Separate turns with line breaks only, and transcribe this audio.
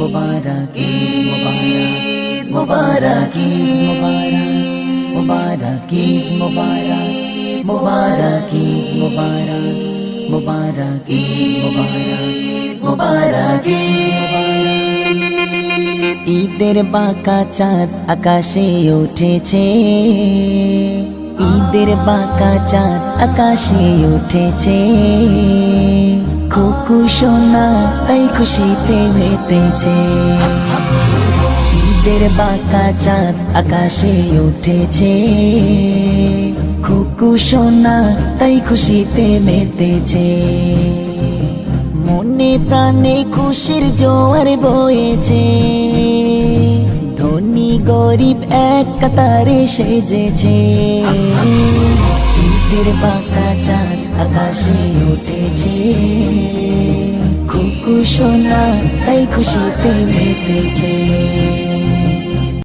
मुबारक मुबारक मुबारक मुबारक मुबारक मुबारक मुबारक मुबारक मुबारक मुबारक ঈদের বাঁকা চাঁদ আকাশে উঠেছে ঈদের বাঁকা চাঁদ আকাশে উঠেছে খুকু সোনা তাই খুশিতে মেতেছে ঈদের বাঁকা চাঁদ আকাশে উঠেছে খুকু সোনা তাই খুশিতে মেতেছে মনে প্রাণে খুশির জোয়ার বয়েছে ধনী গরিব এক কাতারে সেজেছে ঈদের বাঁকা চাঁদ আকাশে উঠেছে খুকু সোনা তাই খুশিতে মেতেছে।